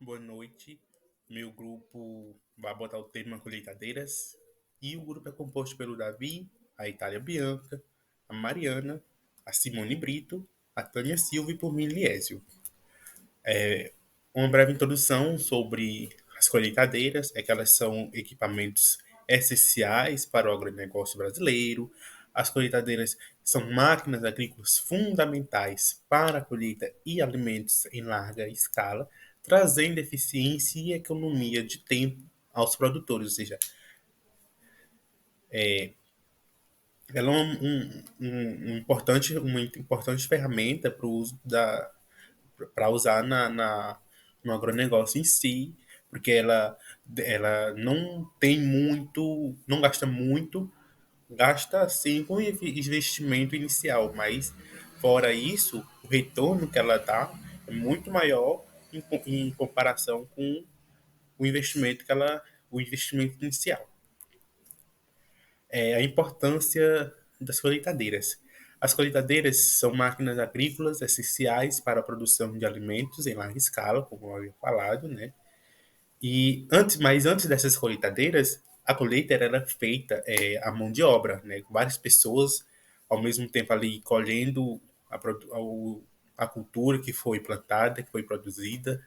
Boa noite. Meu grupo vai botar o tema colheitadeiras. E o grupo é composto pelo Davi, a Itália Bianca, a Mariana, a Simone Brito, a Tânia Silva e por mim, Liésio. Uma breve introdução sobre as colheitadeiras é que elas são equipamentos essenciais para o agronegócio brasileiro. As colheitadeiras são máquinas agrícolas fundamentais para a colheita e alimentos em larga escala, trazendo eficiência e economia de tempo aos produtores, ou seja, ela é uma importante ferramenta para o uso para usar no agronegócio em si, porque ela não tem muito, não gasta muito, gasta sim com investimento inicial, mas fora isso, o retorno que ela dá é muito maior em comparação com o investimento inicial. A importância das colheitadeiras. As colheitadeiras são máquinas agrícolas essenciais para a produção de alimentos em larga escala, como eu havia falado, né? Mas antes dessas colheitadeiras, a colheita era feita à mão de obra, né? Várias pessoas ao mesmo tempo ali colhendo a cultura que foi plantada, que foi produzida.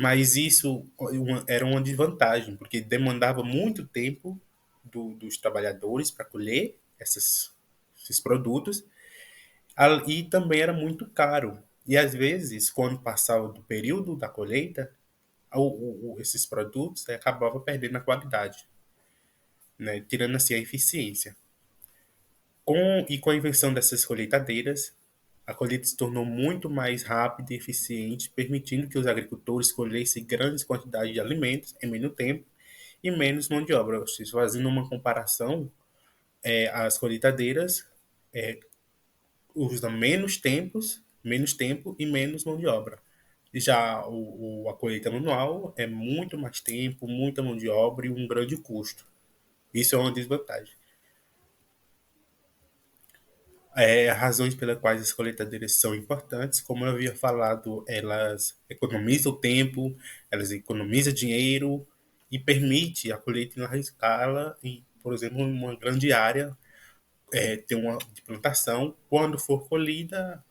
Mas isso era uma desvantagem, porque demandava muito tempo dos trabalhadores para colher esses produtos, e também era muito caro. E às vezes, quando passava do período da colheita, esses produtos acabavam perdendo a qualidade, né? Tirando assim a eficiência. Com a invenção dessas colheitadeiras, a colheita se tornou muito mais rápida e eficiente, permitindo que os agricultores colhessem grandes quantidades de alimentos em menos tempo e menos mão de obra. Ou seja, fazendo uma comparação, as colheitadeiras usam menos tempo e menos mão de obra. Já a colheita manual é muito mais tempo, muita mão de obra e um grande custo. Isso é uma desvantagem. Razões pelas quais as colheitadeiras são importantes, como eu havia falado, elas economizam tempo, elas economizam dinheiro e permite a colheita em larga escala e, por exemplo, em uma grande área ter uma de plantação. Quando for colhida,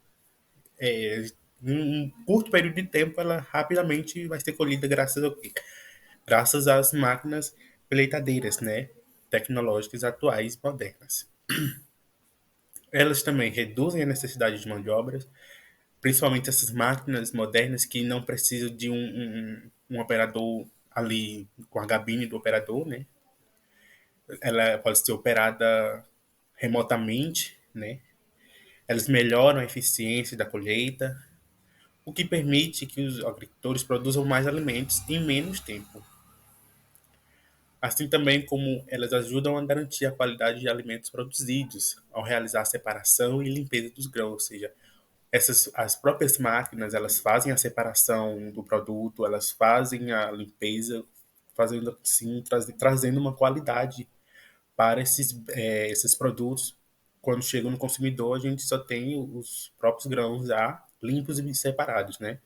em um curto período de tempo, ela rapidamente vai ser colhida graças ao quê? Graças às máquinas colheitadeiras, né? Tecnológicas atuais modernas. Elas também reduzem a necessidade de mão de obra, principalmente essas máquinas modernas que não precisam de um operador ali com a cabine do operador, né? Ela pode ser operada remotamente, né? Elas melhoram a eficiência da colheita, o que permite que os agricultores produzam mais alimentos em menos tempo. Assim também como elas ajudam a garantir a qualidade de alimentos produzidos ao realizar a separação e limpeza dos grãos, ou seja, as próprias máquinas, elas fazem a separação do produto, elas fazem a limpeza, fazendo assim, trazendo uma qualidade para esses produtos. Quando chegam no consumidor, a gente só tem os próprios grãos já limpos e separados, né?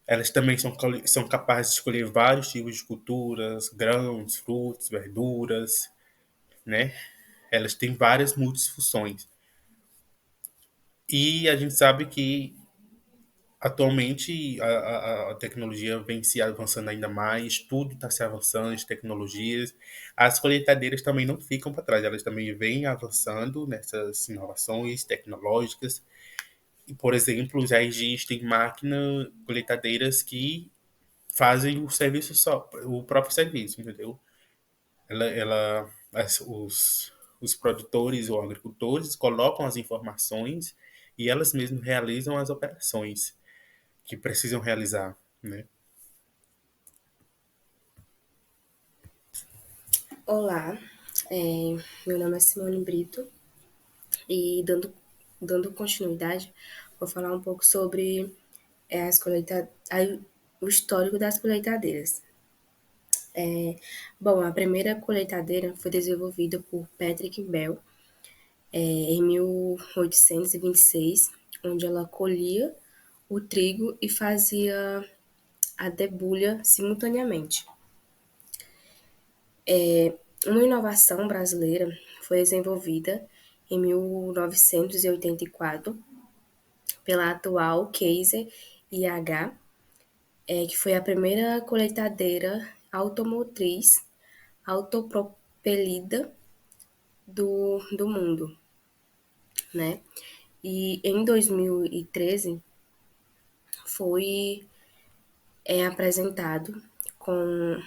Elas também são capazes de escolher vários tipos de culturas, grãos, frutos, verduras, né? Elas têm várias multifunções. E a gente sabe que atualmente a tecnologia vem se avançando ainda mais, tudo está se avançando, as tecnologias. As colheitadeiras também não ficam para trás, elas também vêm avançando nessas inovações tecnológicas. E, por exemplo, já existem máquinas colheitadeiras que fazem o serviço só, o próprio serviço, entendeu? Os produtores ou agricultores colocam as informações e elas mesmas realizam as operações que precisam realizar, né? Olá, meu nome é Simone Brito e dando continuidade, vou falar um pouco sobre as o histórico das colheitadeiras. Bom, a primeira colheitadeira foi desenvolvida por Patrick Bell em 1826, onde ela colhia o trigo e fazia a debulha simultaneamente. Uma inovação brasileira foi desenvolvida em 1984 pela atual Kaiser IH, que foi a primeira colheitadeira automotriz autopropelida do mundo, né? E em 2013 foi apresentado com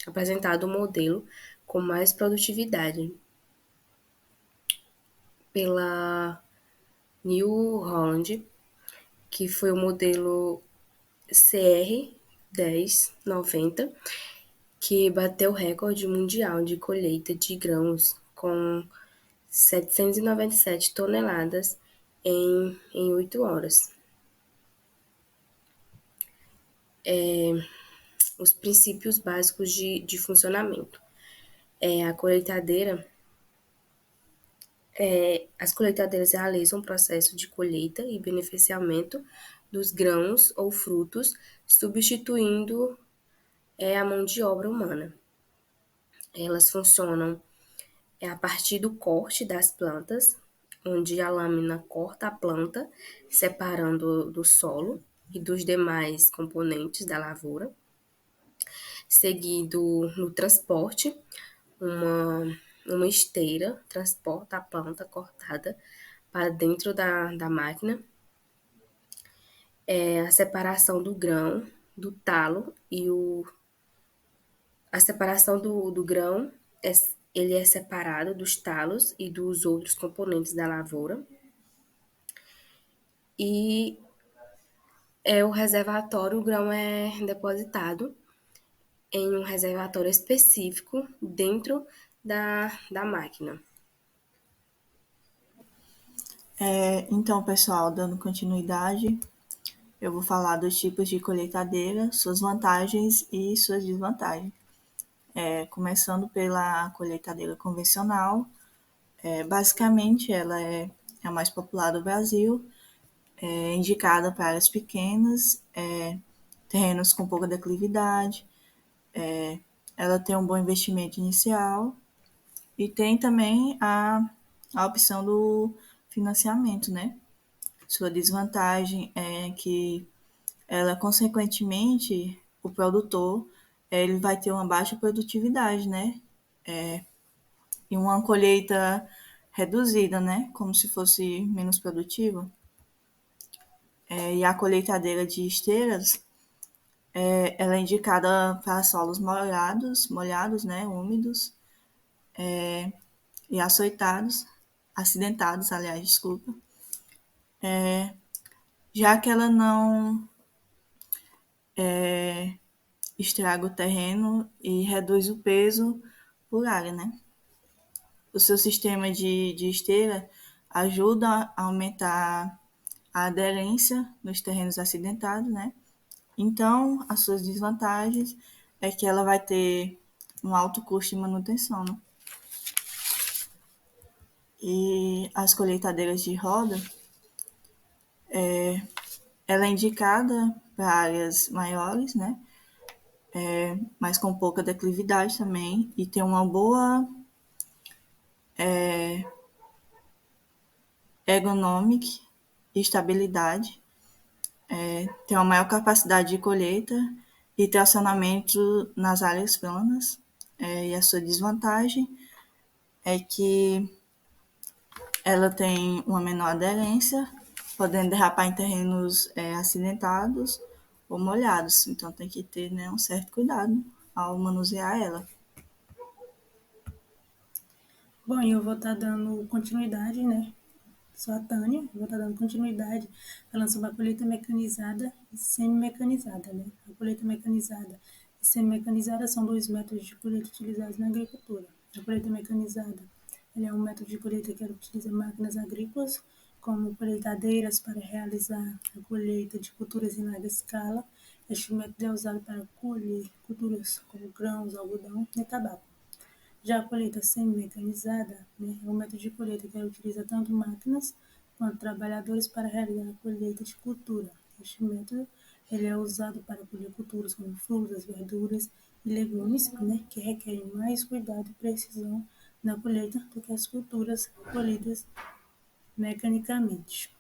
apresentado o modelo com mais produtividade pela New Holland, que foi o modelo CR1090, que bateu o recorde mundial de colheita de grãos com 797 toneladas em 8 horas. Os princípios básicos de funcionamento. A colheitadeira, as colheitadeiras realizam um processo de colheita e beneficiamento dos grãos ou frutos, substituindo a mão de obra humana. Elas funcionam a partir do corte das plantas, onde a lâmina corta a planta, separando do solo e dos demais componentes da lavoura. Seguido no transporte, uma esteira transporta a planta cortada para dentro da máquina. A separação do grão, do talo e a separação do grão, ele é separado dos talos e dos outros componentes da lavoura. E o reservatório, o grão é depositado em um reservatório específico dentro da máquina. Então, pessoal, dando continuidade, eu vou falar dos tipos de colheitadeira, suas vantagens e suas desvantagens. Começando pela colheitadeira convencional, basicamente ela é a mais popular do Brasil, indicada para áreas pequenas, terrenos com pouca declividade, ela tem um bom investimento inicial e tem também a opção do financiamento, né? Sua desvantagem é que ela, consequentemente, o produtor ele vai ter uma baixa produtividade, né? E uma colheita reduzida, né? Como se fosse menos produtiva. E a colheitadeira de esteiras, ela é indicada para solos molhados, né? Úmidos e açoitados, acidentados, aliás, desculpa. Já que ela não estraga o terreno e reduz o peso por área, né? O seu sistema de esteira ajuda a aumentar a aderência nos terrenos acidentados, né? Então, as suas desvantagens é que ela vai ter um alto custo de manutenção, né? E as colheitadeiras de roda, ela é indicada para áreas maiores, né? Mas com pouca declividade também, e tem uma boa ergonômica e estabilidade, tem uma maior capacidade de colheita e tracionamento nas áreas planas. E a sua desvantagem é que ela tem uma menor aderência, podendo derrapar em terrenos acidentados ou molhados. Então tem que ter, né, um certo cuidado ao manusear ela. Bom, eu vou estar dando continuidade, né? Sou a Tânia, vou estar dando continuidade falando sobre a colheita mecanizada e semi-mecanizada, né? A colheita mecanizada e semi-mecanizada são dois métodos de colheita utilizados na agricultura. A colheita mecanizada é um método de colheita que utiliza máquinas agrícolas, como colheitadeiras para realizar a colheita de culturas em larga escala. Este método é usado para colher culturas como grãos, algodão e tabaco. Já a colheita semi-mecanizada, né, é um método de colheita que utiliza tanto máquinas quanto trabalhadores para realizar a colheita de cultura. Este método Ele é usado para colher culturas como frutas, verduras e legumes, né, que requerem mais cuidado e precisão na colheita do que as culturas colhidas mecanicamente.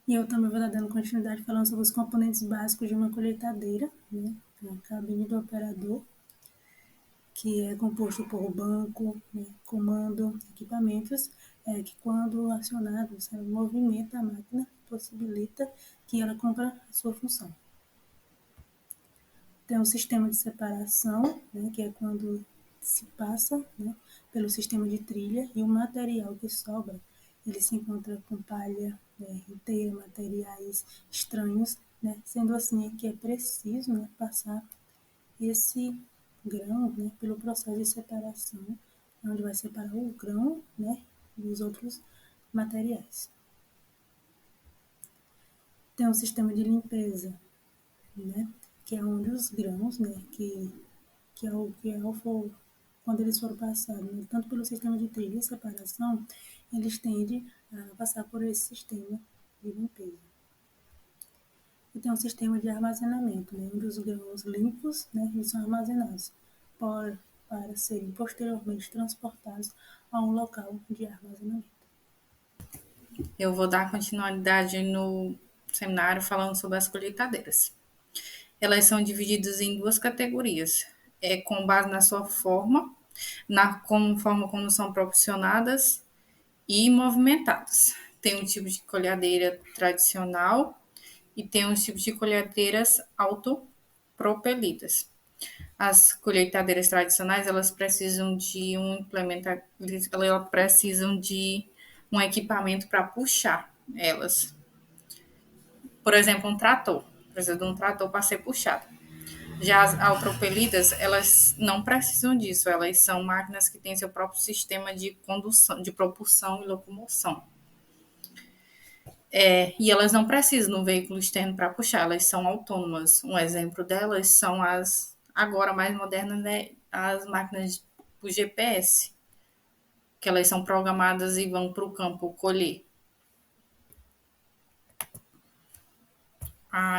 E eu também vou estar dando continuidade falando sobre os componentes básicos de uma colheitadeira, né, a cabine do operador, que é composto por banco, né, comando, equipamentos, que quando acionados, movimenta a máquina, possibilita que ela cumpra a sua função. Tem um sistema de separação, né, que é quando se passa, né, pelo sistema de trilha e o material que sobra, ele se encontra com palha, né, inteira, materiais estranhos, né, sendo assim que é preciso, né, passar esse grão, né, pelo processo de separação, onde vai separar o grão, né, dos outros materiais. Tem um sistema de limpeza, né, que é onde os grãos, né, quando eles foram passados, né, tanto pelo sistema de trilha e separação, eles tendem a passar por esse sistema de limpeza. E tem um sistema de armazenamento, né, onde os grãos limpos, né, eles são armazenados para serem posteriormente transportados a um local de armazenamento. Eu vou dar continuidade no seminário falando sobre as colheitadeiras. Elas são divididas em duas categorias, com base na sua forma, forma como são proporcionadas e movimentadas. Tem um tipo de colheitadeira tradicional e tem um tipo de colheitadeiras autopropelidas. As colheitadeiras tradicionais, elas precisam de um equipamento para puxar elas. Por exemplo, um trator. Precisa de um trator para ser puxado. Já as autopropelidas, elas não precisam disso. Elas são máquinas que têm seu próprio sistema de condução, de propulsão e locomoção. E elas não precisam de um veículo externo para puxar, elas são autônomas. Um exemplo delas são as, agora mais modernas, né, as máquinas por GPS, que elas são programadas e vão para o campo colher.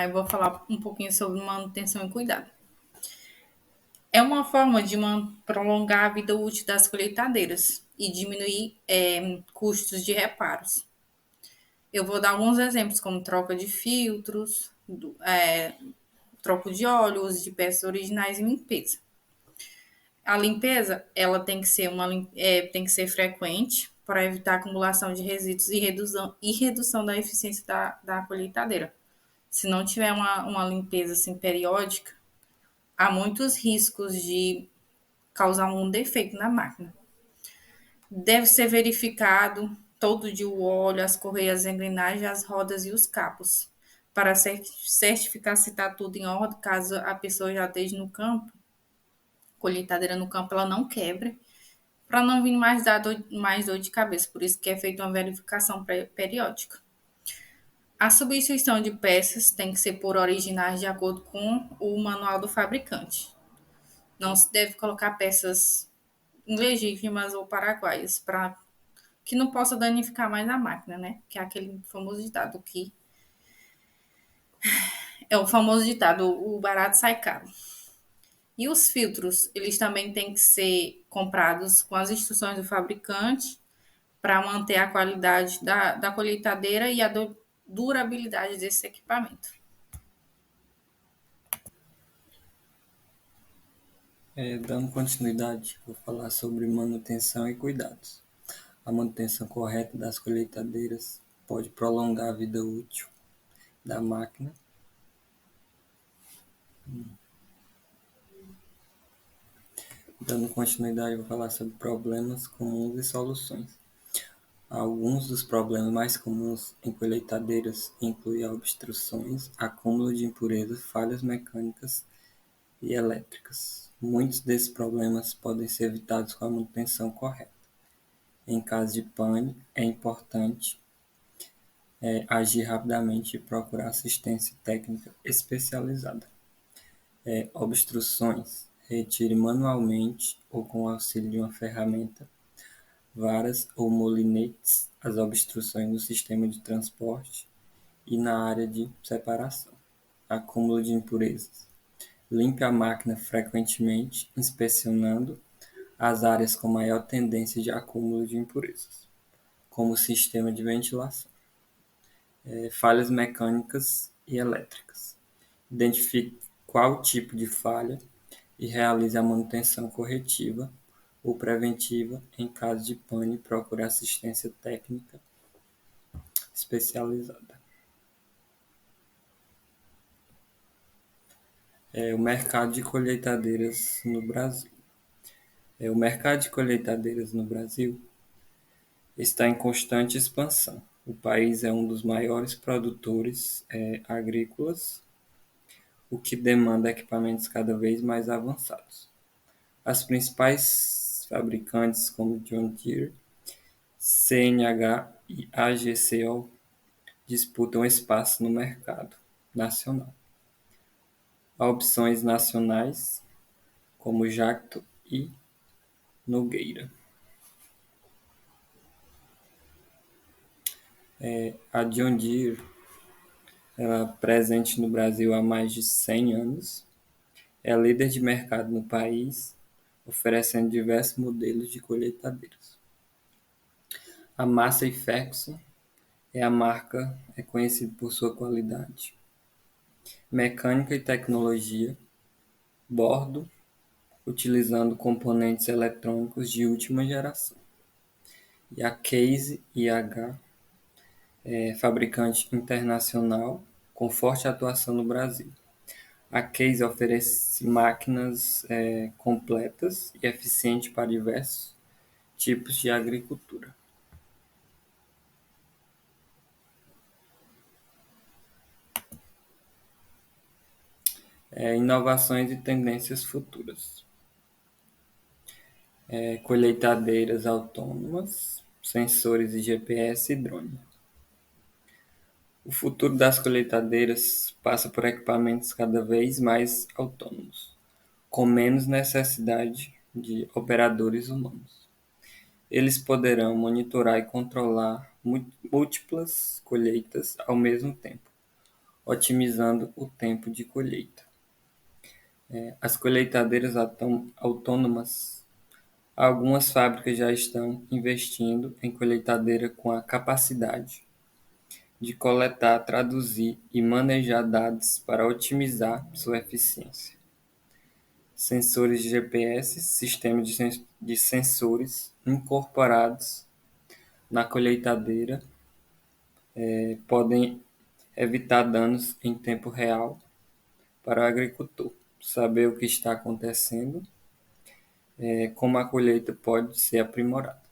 Eu vou falar um pouquinho sobre manutenção e cuidado. É uma forma de prolongar a vida útil das colheitadeiras e diminuir custos de reparos. Eu vou dar alguns exemplos, como troca de filtros, troco de óleo, uso de peças originais e limpeza. A limpeza, ela tem que ser frequente para evitar a acumulação de resíduos e redução da eficiência da colheitadeira. Se não tiver uma limpeza assim, periódica, há muitos riscos de causar um defeito na máquina. Deve ser verificado todo dia o óleo, as correias, as engrenagens, as rodas e os cabos, para certificar se está tudo em ordem, caso a pessoa já esteja no campo, colheitadeira no campo, ela não quebre, para não vir mais dor de cabeça, por isso que é feita uma verificação periódica. A substituição de peças tem que ser por originais de acordo com o manual do fabricante. Não se deve colocar peças ilegítimas ou paraguaias para que não possa danificar mais a máquina, né? Que é aquele famoso ditado que é o famoso ditado, o barato sai caro. E os filtros, eles também têm que ser comprados com as instruções do fabricante para manter a qualidade da colheitadeira e a durabilidade desse equipamento. Dando continuidade, vou falar sobre manutenção e cuidados. A manutenção correta das colheitadeiras pode prolongar a vida útil da máquina. Dando continuidade, vou falar sobre problemas comuns e soluções. Alguns dos problemas mais comuns em colheitadeiras incluem obstruções, acúmulo de impurezas, falhas mecânicas e elétricas. Muitos desses problemas podem ser evitados com a manutenção correta. Em caso de pane, é importante agir rapidamente e procurar assistência técnica especializada. Obstruções. Retire manualmente ou com o auxílio de uma ferramenta, varas ou molinetes as obstruções no sistema de transporte e na área de separação. Acúmulo de impurezas. Limpe a máquina frequentemente, inspecionando as áreas com maior tendência de acúmulo de impurezas, como o sistema de ventilação. Falhas mecânicas e elétricas. Identifique qual tipo de falha e realize a manutenção corretiva ou preventiva. Em caso de pane, procure assistência técnica especializada. O mercado de colheitadeiras no Brasil. O mercado de colheitadeiras no Brasil está em constante expansão. O país é um dos maiores produtores agrícolas, o que demanda equipamentos cada vez mais avançados. As principais fabricantes, como John Deere, CNH e AGCO, disputam espaço no mercado nacional. Há opções nacionais, como Jacto e Nogueira. A John Deere, ela é presente no Brasil há mais de 100 anos, é líder de mercado no país, oferecendo diversos modelos de colheitadeiras. A Massey Ferguson a marca é conhecida por sua qualidade, mecânica e tecnologia, bordo, utilizando componentes eletrônicos de última geração. E a Case IH é fabricante internacional com forte atuação no Brasil. A Case oferece máquinas completas e eficientes para diversos tipos de agricultura. Inovações e tendências futuras. Colheitadeiras autônomas, sensores de GPS e drone. O futuro das colheitadeiras passa por equipamentos cada vez mais autônomos, com menos necessidade de operadores humanos. Eles poderão monitorar e controlar múltiplas colheitas ao mesmo tempo, otimizando o tempo de colheita. As colheitadeiras autônomas, algumas fábricas já estão investindo em colheitadeira com a capacidade de coletar, traduzir e manejar dados para otimizar sua eficiência. Sensores de GPS, sistemas de sensores incorporados na colheitadeira podem evitar danos em tempo real para o agricultor, saber o que está acontecendo, como a colheita pode ser aprimorada.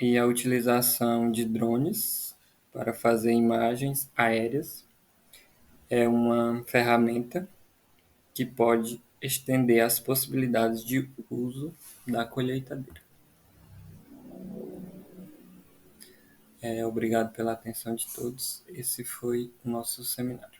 E a utilização de drones para fazer imagens aéreas é uma ferramenta que pode estender as possibilidades de uso da colheitadeira. Obrigado pela atenção de todos. Esse foi o nosso seminário.